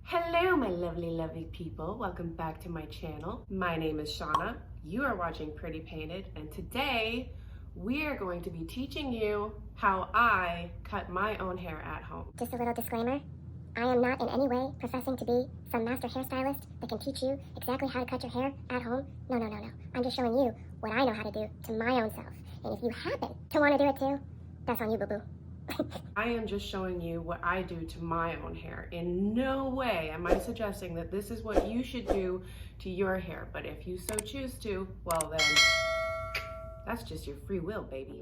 Hello, my lovely people. Welcome back to my channel. My name is Shauna. You are watching Pretty Painted, and today we are going to be teaching you how I cut my own hair at home. Just a little disclaimer, I am not in any way professing to be some master hairstylist that can teach you exactly how to cut your hair at home. No. I'm just showing you what I know how to do to my own self. And if you happen to want to do it too, that's on you, boo-boo. I am just showing you what I do to my own hair. In no way am I suggesting that this is what you should do to your hair, but if you so choose to, well then, that's just your free will, baby.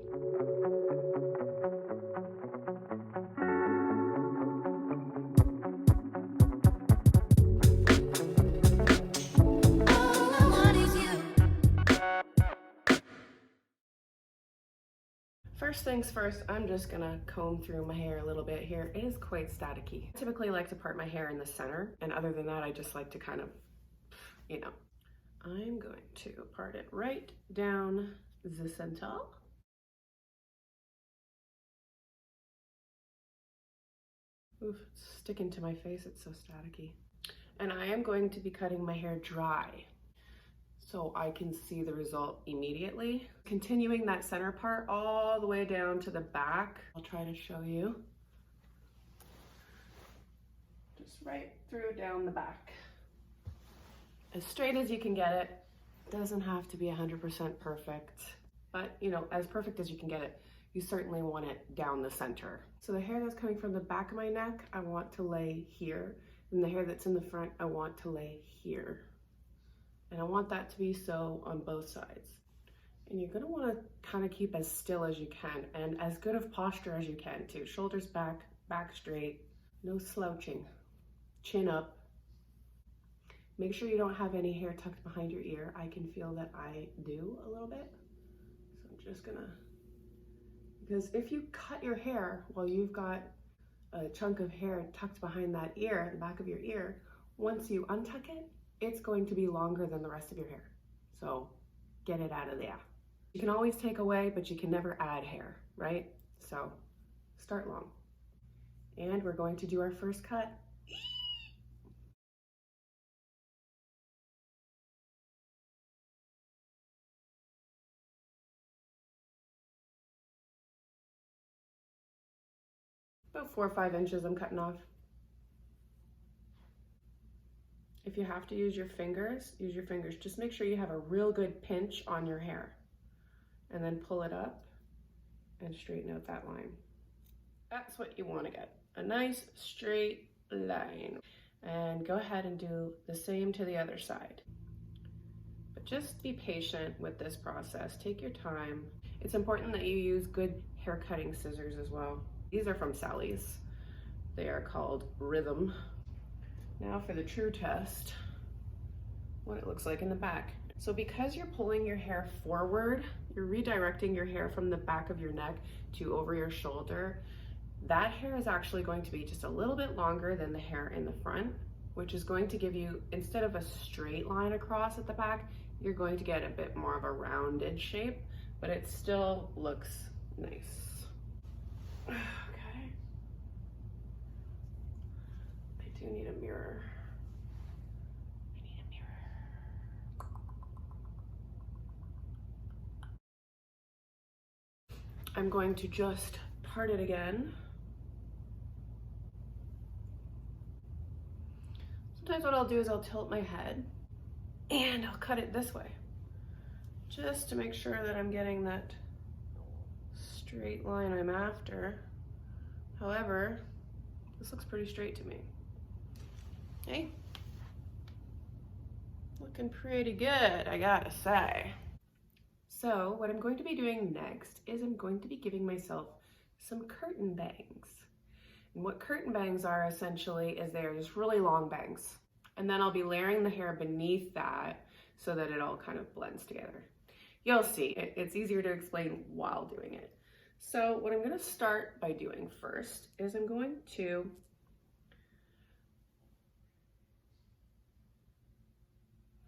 First things first, I'm just gonna comb through my hair a little bit here. It is quite staticky. I typically like to part my hair in the center, and other than that, I just like to kind of, I'm going to part it right down the center. Oof, it's sticking to my face, it's so staticky. And I am going to be cutting my hair dry, so I can see the result immediately. Continuing that center part all the way down to the back. I'll try to show you. Just right through down the back. As straight as you can get it. Doesn't have to be 100% perfect, but as perfect as you can get it. You certainly want it down the center. So the hair that's coming from the back of my neck, I want to lay here, and the hair that's in the front, I want to lay here. And I want that to be so on both sides. And you're gonna wanna kind of keep as still as you can and as good of posture as you can too. Shoulders back, back straight, no slouching, chin up. Make sure you don't have any hair tucked behind your ear. I can feel that I do a little bit. So I'm just gonna, because if you cut your hair while you've got a chunk of hair tucked behind that ear, the back of your ear, once you untuck it, it's going to be longer than the rest of your hair. So get it out of there. You can always take away, but you can never add hair, right? So start long. And we're going to do our first cut. About 4 or 5 inches I'm cutting off. If you have to use your fingers, use your fingers. Just make sure you have a real good pinch on your hair. And then pull it up and straighten out that line. That's what you want to get. A nice straight line. And go ahead and do the same to the other side. But just be patient with this process. Take your time. It's important that you use good hair cutting scissors as well. These are from Sally's. They are called Rhythm. Now for the true test, what it looks like in the back. So because you're pulling your hair forward, you're redirecting your hair from the back of your neck to over your shoulder. That hair is actually going to be just a little bit longer than the hair in the front, which is going to give you, instead of a straight line across at the back, you're going to get a bit more of a rounded shape, but it still looks nice. Okay. I do need a mirror. I'm going to just part it again. Sometimes what I'll do is I'll tilt my head and I'll cut it this way, just to make sure that I'm getting that straight line I'm after. However, this looks pretty straight to me. Hey, looking pretty good, I gotta say. So what I'm going to be doing next is I'm going to be giving myself some curtain bangs. And what curtain bangs are essentially is they're just really long bangs. And then I'll be layering the hair beneath that so that it all kind of blends together. You'll see, it's easier to explain while doing it. So what I'm gonna start by doing first is I'm going to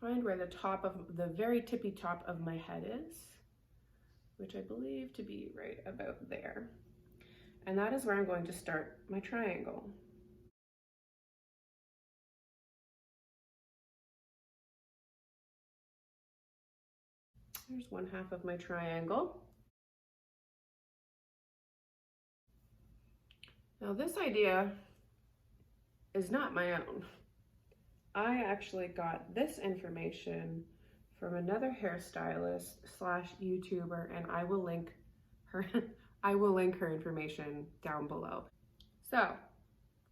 find where the very tippy top of my head is, which I believe to be right about there. And that is where I'm going to start my triangle. There's one half of my triangle. Now this idea is not my own. I actually got this information from another hairstylist slash YouTuber, and I will link her information down below. So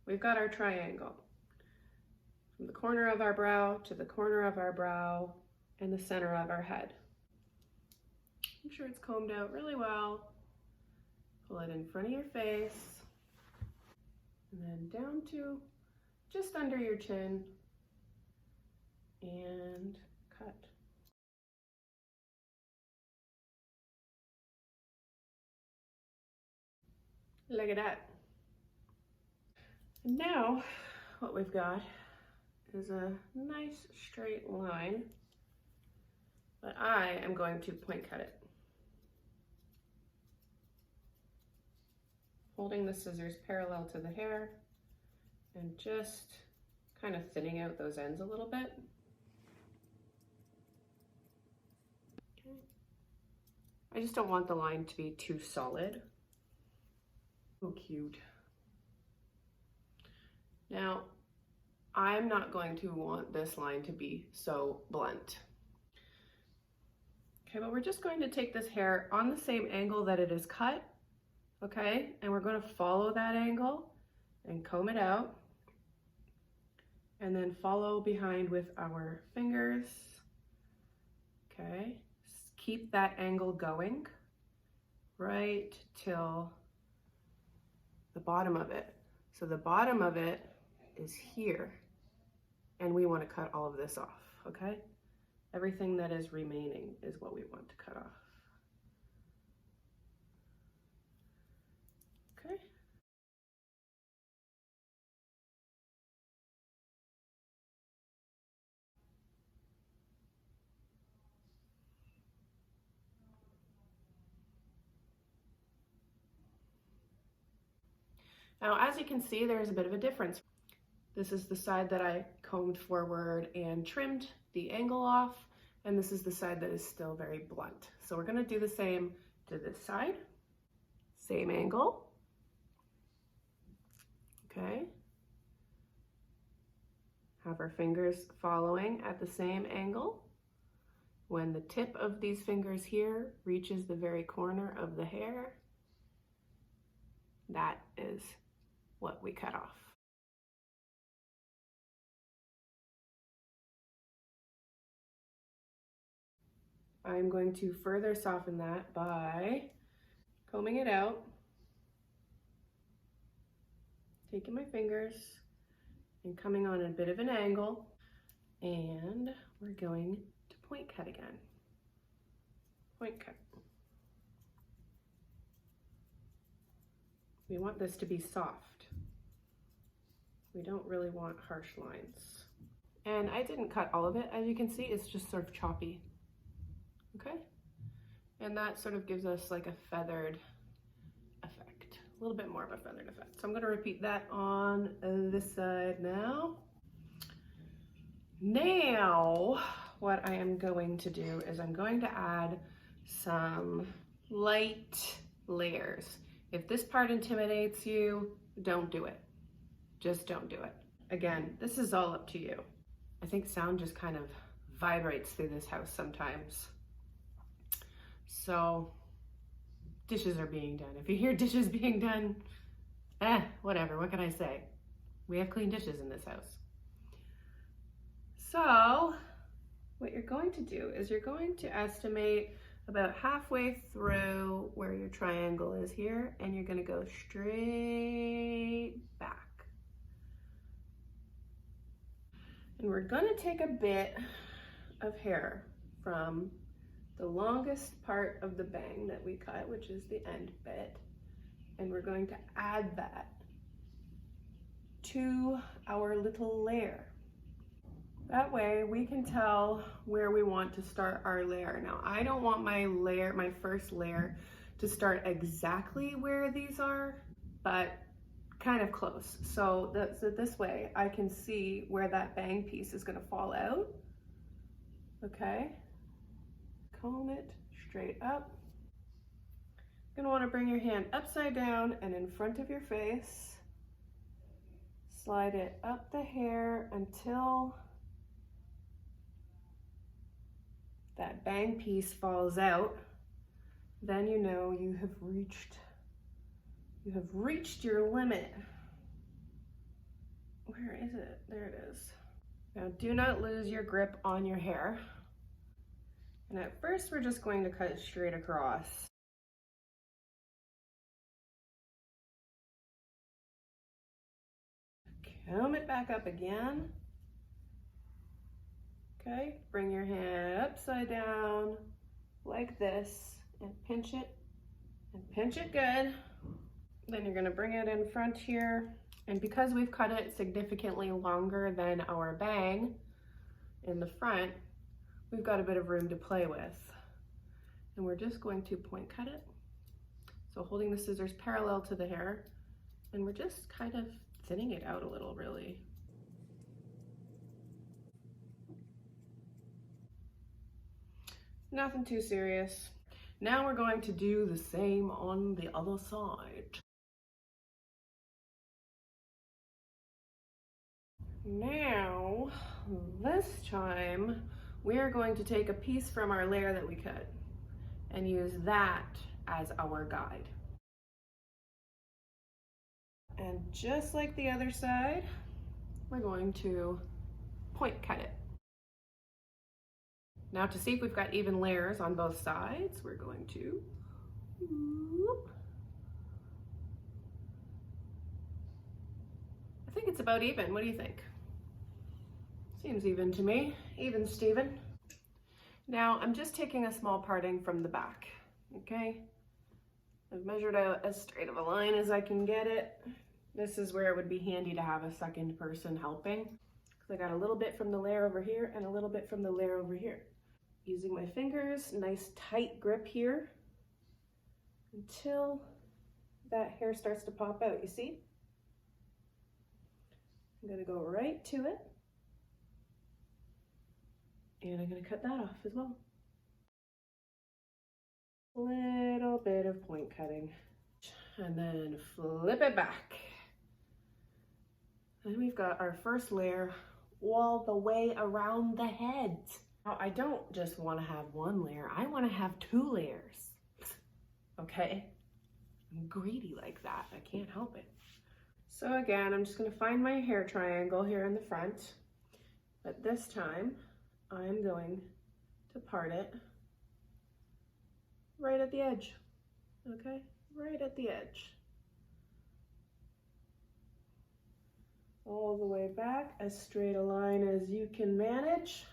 we've got our triangle from the corner of our brow to the corner of our brow and the center of our head. Make sure it's combed out really well. Pull it in front of your face and then down to just under your chin and cut. Look at that. And now what we've got is a nice straight line, but I am going to point cut it. Holding the scissors parallel to the hair and just kind of thinning out those ends a little bit. Okay. I just don't want the line to be too solid. So cute. Now, I'm not going to want this line to be so blunt. Okay, but we're just going to take this hair on the same angle that it is cut, okay? And we're going to follow that angle and comb it out. And then follow behind with our fingers, okay? Keep that angle going right till the bottom of it. So the bottom of it is here, and we want to cut all of this off, okay? Everything that is remaining is what we want to cut off. Okay. Now, as you can see, there's a bit of a difference. This is the side that I combed forward and trimmed the angle off, and this is the side that is still very blunt. So we're gonna do the same to this side. Same angle, okay? Have our fingers following at the same angle. When the tip of these fingers here reaches the very corner of the hair, that is what we cut off. I'm going to further soften that by combing it out, taking my fingers and coming on a bit of an angle, and we're going to point cut again. Point cut. We want this to be soft. We don't really want harsh lines. And I didn't cut all of it, as you can see, it's just sort of choppy. Okay? And that sort of gives us like a feathered effect, a little bit more of a feathered effect. So I'm gonna repeat that on this side now. Now, what I am going to do is I'm going to add some light layers. If this part intimidates you, don't do it. Just don't do it. Again, this is all up to you. I think sound just kind of vibrates through this house sometimes. So, dishes are being done. If you hear dishes being done, whatever, what can I say? We have clean dishes in this house. So, what you're going to do is you're going to estimate about halfway through where your triangle is here, and you're gonna go straight back. And we're gonna take a bit of hair from the longest part of the bang that we cut, which is the end bit, and we're going to add that to our little layer. That way we can tell where we want to start our layer. Now, I don't want my layer, my first layer, to start exactly where these are, but kind of close. So this way I can see where that bang piece is gonna fall out. Okay, comb it straight up. You're gonna wanna bring your hand upside down and in front of your face. Slide it up the hair until that bang piece falls out. Then you know you have reached your limit. Where is it? There it is. Now do not lose your grip on your hair. And at first we're just going to cut it straight across. Comb it back up again. Okay, bring your hand upside down like this and pinch it good. Then you're gonna bring it in front here. And because we've cut it significantly longer than our bang in the front, we've got a bit of room to play with. And we're just going to point cut it. So holding the scissors parallel to the hair, and we're just kind of thinning it out a little, really. Nothing too serious. Now we're going to do the same on the other side. Now, this time, we are going to take a piece from our layer that we cut and use that as our guide. And just like the other side, we're going to point cut it. Now to see if we've got even layers on both sides, we're going to whoop. I think it's about even. What do you think? Seems even to me. Even, Steven. Now I'm just taking a small parting from the back, okay? I've measured out as straight of a line as I can get it. This is where it would be handy to have a second person helping, because I got a little bit from the layer over here and a little bit from the layer over here. Using my fingers, nice tight grip here until that hair starts to pop out, you see? I'm gonna go right to it, and I'm gonna cut that off as well. Little bit of point cutting, and then flip it back. And we've got our first layer all the way around the head. Now, I don't just want to have one layer, I want to have 2 layers, okay? I'm greedy like that, I can't help it. So again, I'm just going to find my hair triangle here in the front, but this time I'm going to part it right at the edge, okay? Right at the edge. All the way back, as straight a line as you can manage.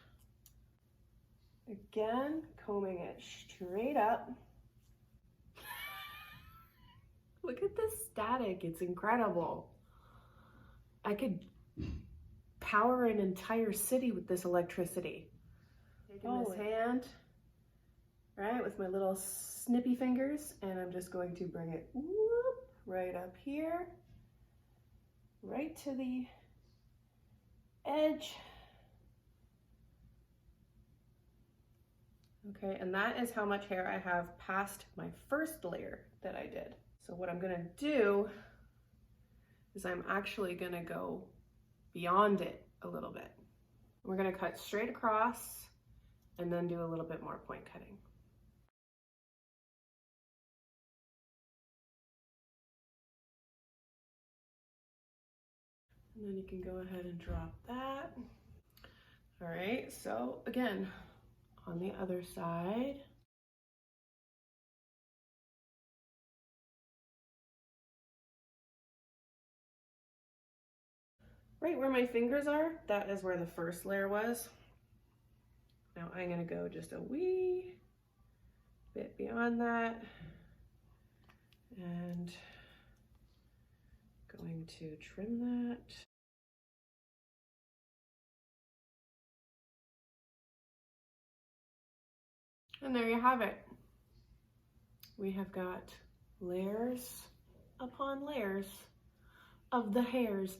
Again, combing it straight up. Look at this static, it's incredible. I could power an entire city with this electricity. Taking this hand, right, with my little snippy fingers, and I'm just going to bring it whoop, right up here, right to the edge. Okay, and that is how much hair I have past my first layer that I did. So what I'm gonna do is I'm actually gonna go beyond it a little bit. We're gonna cut straight across and then do a little bit more point cutting. And then you can go ahead and drop that. All right, so again, on the other side. Right where my fingers are, that is where the first layer was. Now I'm gonna go just a wee bit beyond that and going to trim that. And there you have it. We have got layers upon layers of the hairs.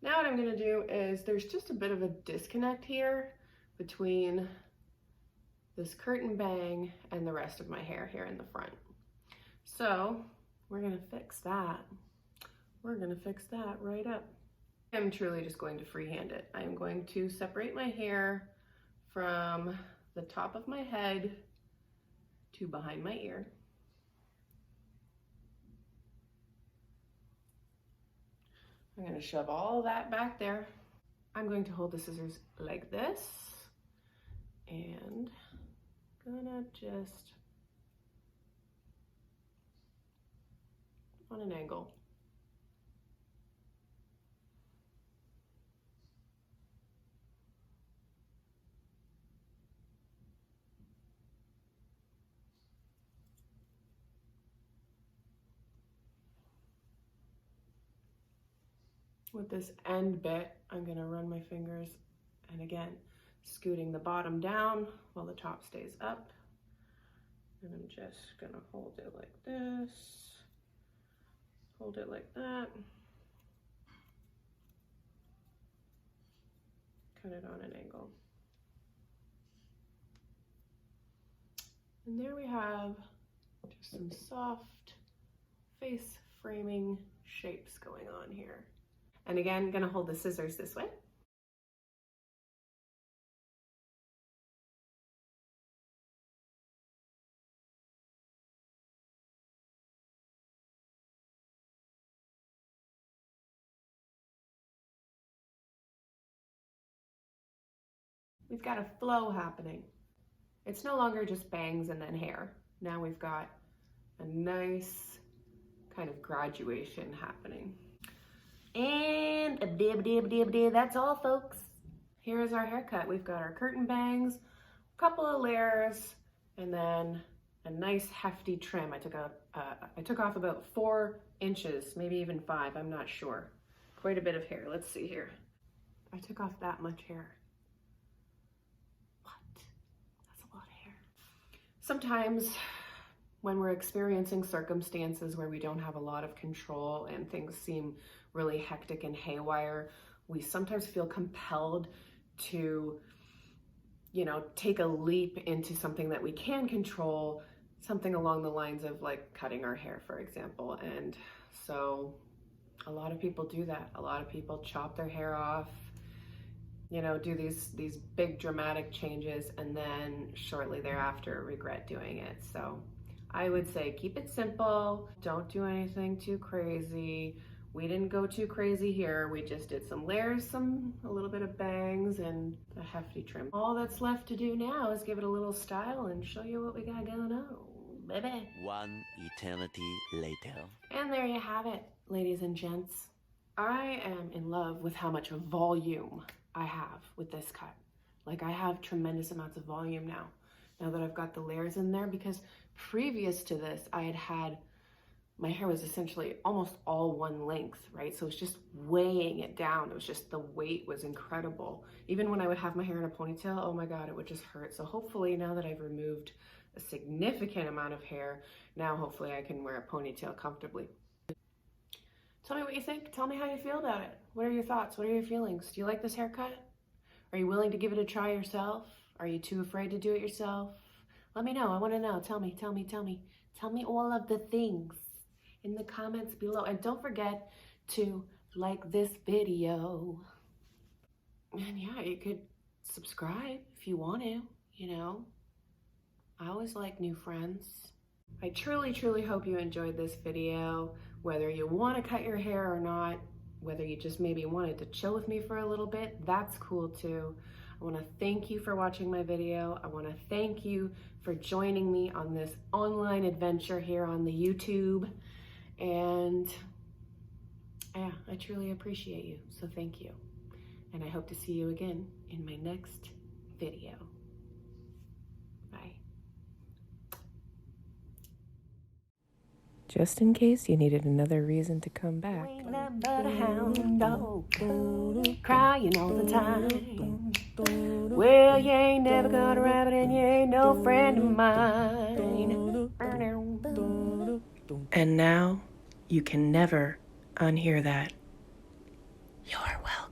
Now what I'm gonna do is, there's just a bit of a disconnect here between this curtain bang, and the rest of my hair here in the front. So we're gonna fix that. We're gonna fix that right up. I'm truly just going to freehand it. I'm going to separate my hair from the top of my head to behind my ear. I'm gonna shove all that back there. I'm going to hold the scissors like this and gonna just on an angle. With this end bit, I'm gonna run my fingers, and again, scooting the bottom down while the top stays up. And I'm just gonna hold it like this, hold it like that, cut it on an angle. And there we have just some soft face framing shapes going on here. And again, I'm gonna hold the scissors this way. We've got a flow happening. It's no longer just bangs and then hair. Now we've got a nice kind of graduation happening. And that's all, folks. Here is our haircut. We've got our curtain bangs, a couple of layers, and then a nice hefty trim. I took off about 4 inches, maybe even 5, I'm not sure. Quite a bit of hair. Let's see here. I took off that much hair. What? That's a lot of hair. Sometimes when we're experiencing circumstances where we don't have a lot of control and things seem really hectic and haywire, we sometimes feel compelled to, you know, take a leap into something that we can control, something along the lines of like cutting our hair, for example. And so a lot of people do that. A lot of people chop their hair off, you know, do these big dramatic changes, and then shortly thereafter regret doing it. So I would say keep it simple. Don't do anything too crazy. We didn't go too crazy here. We just did some layers, a little bit of bangs, and a hefty trim. All that's left to do now is give it a little style and show you what we got going on, baby. One eternity later. And there you have it, ladies and gents. I am in love with how much volume I have with this cut. Like, I have tremendous amounts of volume now that I've got the layers in there, because previous to this, my hair was essentially almost all one length, right? So it's just weighing it down. It was just, the weight was incredible. Even when I would have my hair in a ponytail, oh my God, it would just hurt. So hopefully now that I've removed a significant amount of hair, now hopefully I can wear a ponytail comfortably. Tell me what you think. Tell me how you feel about it. What are your thoughts? What are your feelings? Do you like this haircut? Are you willing to give it a try yourself? Are you too afraid to do it yourself? Let me know. I want to know. Tell me. Tell me all of the things in the comments below. And don't forget to like this video. And yeah, you could subscribe if you want to, you know. I always like new friends. I truly, truly hope you enjoyed this video. Whether you want to cut your hair or not, whether you just maybe wanted to chill with me for a little bit, that's cool too. I want to thank you for watching my video. I want to thank you for joining me on this online adventure here on the YouTube. And yeah, I truly appreciate you. So thank you. And I hope to see you again in my next video. Bye. Just in case you needed another reason to come back. Ain't nothing but a hound dog, crying all the time. Well, you ain't never got a rabbit and you ain't no friend of mine. And now you can never unhear that. You're welcome.